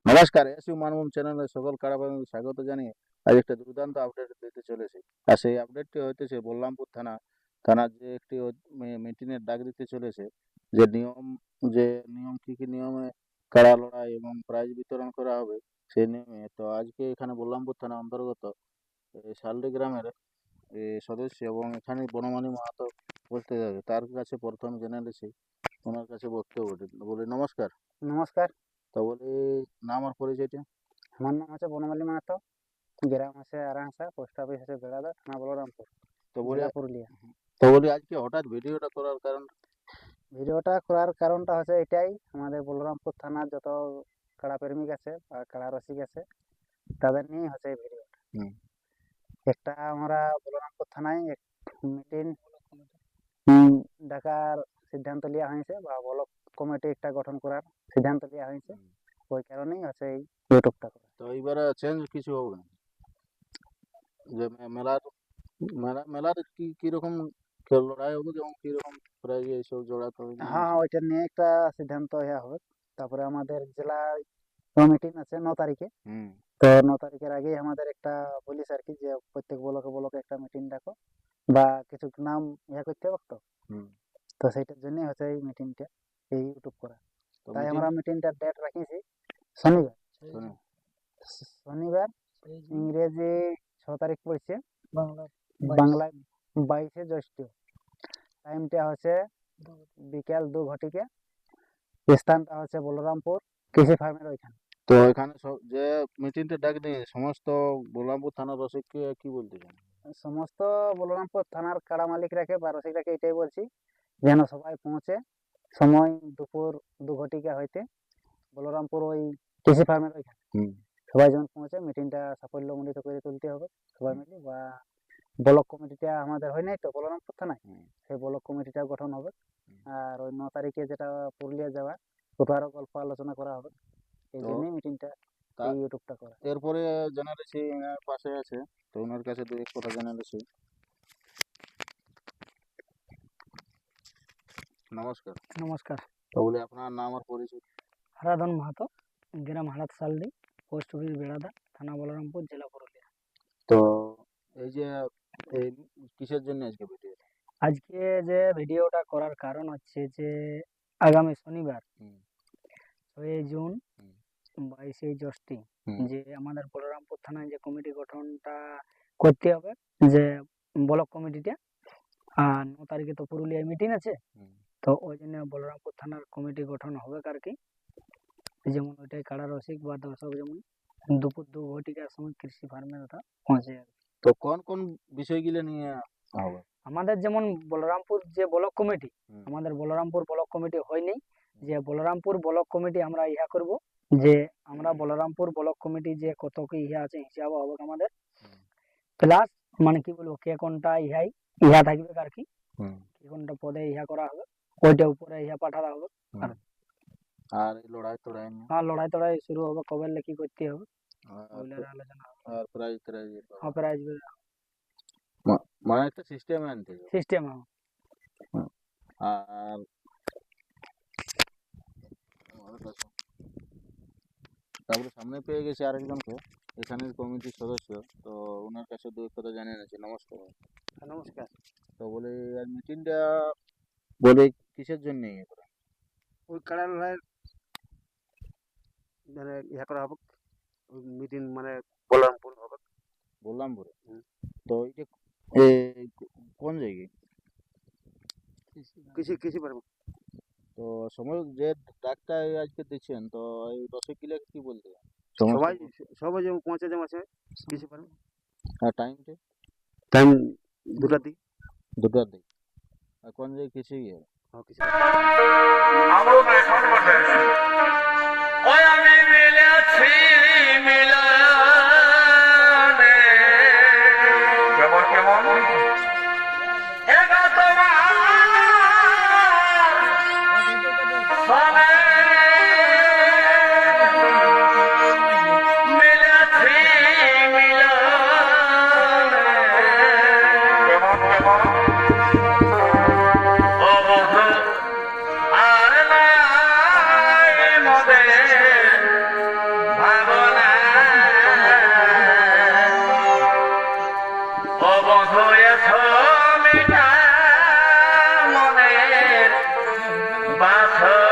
নমস্কার, এসইউ মানভূম চ্যানেলে সকল কারাবাসীকে স্বাগত জানিয়ে আজ একটা দুর্দান্ত আপডেট দিতে চলেছি। আর সেই আপডেটটি হইতেছে বলরামপুর থানার যে একটি মিটিংয়ের ডাক দিতে চলেছে। যে নিয়ম যে নিয়ম কি কি নিয়মে কাড়া লড়াই এবং প্রাইজ বিতরণ করা হবে সেই নিয়মে। তো আজকে এখানে বলরামপুর থানা অন্তর্গত শালডি গ্রামের সদস্য এবং এখানে বনমালী মাহাতো উপস্থিত হবে। তার কাছে প্রথম জেনে নিয়েছি ওনার কাছে বক্তব্য বলি। নমস্কার। নমস্কার। তো বলি, নাম আর পরিচয়টা। আমার নাম হচ্ছে বনমালী মাহাতো, গ্রাম আছে আরাংসা, পোস্ট অফিস আছে বেড়াদা, থানা বলরামপুর, তো বলি জেলা পুরুলিয়া। আজকে হঠাৎ ভিডিওটা করার কারণ। ভিডিওটা করার কারণটা হচ্ছে এটাই, আমাদের বলরামপুর থানার যত কাড়া প্রেমিক আছে বা কাড়া রসিক আছে তাদের নিয়ে হচ্ছে এই ভিডিওটা। একটা আমরা বলরামপুর থানায় এক মিটিং ডাকার সিদ্ধান্ত নেওয়া হয়েছে বা ব্লক কমিটি একটা গঠন করার সিদ্ধান্ত নেওয়া হয়েছে। ওই কারণেই হচ্ছে এই ইউটিউবটা করা। তো এইবারে চেঞ্জ কিছু হবে না, যে মেলার মেলার কি কিরকম লড়াই হবে, যেমন কিরকম প্রাইজ এইসব জোড়াতে হবে? হ্যাঁ, ওইটা নিয়ে একটা সিদ্ধান্ত ইয়া হবে। তারপরে আমাদের জেলায় মিটিং আছে 9 তারিখে। তো 9 তারিখের আগেই আমাদের একটা বলিস আর কি, যে প্রত্যেক ব্লকে ব্লকে একটা মিটিং ডাকো বা কিছু নাম ইয়া করতে হবে। তো সেইটার জন্য হচ্ছে এই মিটিংটা, এই ইউটিউব করা। তাই আমরা মিটিংটার ডেট রাখিছি শনিবার। শনিবার ইংরেজি 6 তারিখ পড়ছে, বাংলায় 22শে জ্যৈষ্ঠ। টাইমটা হচ্ছে বিকেল 2 ঘটিকে। স্থানটা হচ্ছে বলরামপুর কৃষি ফার্মের ওইখানে। তো এখানে যে মিটিংটা ডাক দিয়ে সমস্ত বলরামপুর থানার রসিককে কি বলতে চান? সমস্ত বলরামপুর থানার কাড়া মালিকরাকে বা রসিকরাকে এটাই বলছি, যেন সবাই পৌঁছে সময় দুপুর 2 ঘটিকা হইতে বলরামপুর ওই কৃষি ফার্মের ওইখানে সবাই যেন পৌঁছে মিটিংটা সাফল্যমণ্ডিত করে তুলতে হবে সবাই মিলে। বা ব্লক কমিটিটা আমাদের হয় নাই তো বলরামপুর থানায়, সেই ব্লক কমিটিটা গঠন হবে। আর ওই 9 তারিখে যেটা পুরুলিয়া যাওয়ার ওটারও গল্প আলোচনা করা হবে। এই জন্যই মিটিংটা, এই ইউটিউবটা করা। এরপরে জানালেছি এনার পাশে আছে, তো ওনার কাছে দু এক কথা জানালেছি। নমস্কার। নমস্কার। তো বলি আপনার নাম আর পরিচয়। হারাধন মাহাতো, গ্রাম হারাত সালদি, পোস্ট অফিস বেড়াদা, থানা বলরামপুর, জেলা পুরুলিয়া। তো এই যে এই কিসের জন্য আজকে ভিডিও? আজকে যে ভিডিওটা করার কারণ হচ্ছে যে আগামী শনিবার 6 জুন 22শে জ্যৈষ্ঠী যে আমাদের বলরামপুর থানায় যে কমিটি গঠনটা করতে হবে, যে ব্লক কমিটিটা। আর 9 তারিখে তো পুরুলিয়ায় মিটিং আছে, তো ওই জন্য বলরামপুর থানার কমিটি গঠন হবে আর কি। যেমন ওইটাই কাড়া রসিক বা দর্শক যেমন দুপুর 2 ঘটিকার সময় কৃষি ফার্মের ওটা পৌঁছে যাবে। তো কোন কোন বিষয়গুলো নিয়ে হবে? আমাদের যেমন বলরামপুর যে ব্লক কমিটি, আমাদের বলরামপুর ব্লক কমিটি হয়নি, যে বলরামপুর ব্লক কমিটি আমরা ইহা করব, যে আমরা বলরামপুর ব্লক কমিটি যে কত কি ইহা আছে হিসাব হবে আমাদের, প্লাস মানে কি বলবো কে কোনটা ইহা থাকবে আর কি, কি কোনটা পদে ইহা করা হবে ওইটা উপরে ইহা পাঠানো হবে। আর লড়াই টড়াই নিয়ে? হ্যাঁ, লড়াই টড়াই শুরু হবে, কবে লেখি করতে হবে ওইটার আলোচনা হবে। আর প্রাইজ হ্যাঁ, প্রাইজ মানে একটা সিস্টেম আনতে হবে। সিস্টেম। আর তারপরে সামনে পেয়ে গেছি আরেকজনকে, এখানের কমিটির সদস্য। তো ওনার কাছে দু এক কথা জানিয়ে নিয়েছি। নমস্কার। নমস্কার। তো বলে আর মিটিংটা বলে কিসের জন্য ইয়ে করা? ওই কাড়া লড়াই মানে ইহা করা হবে, মিটিং মানে বলরামপুর হবে। বলরামপুরে? তো এই যে কোন জায়গায়? কৃষি পারবো। তো সময় যে ডাকটা আজকে দিচ্ছেন, তো এই রসিকগুলো কি বলতে চান? সবাই যেমন পৌঁছে যেমন আছে কৃষি পারবো। আর টাইমটা? টাইম 2টার দিকে। 2টার দিকে। আর কোন জায়গায় কৃষি গিয়ে? বাসনা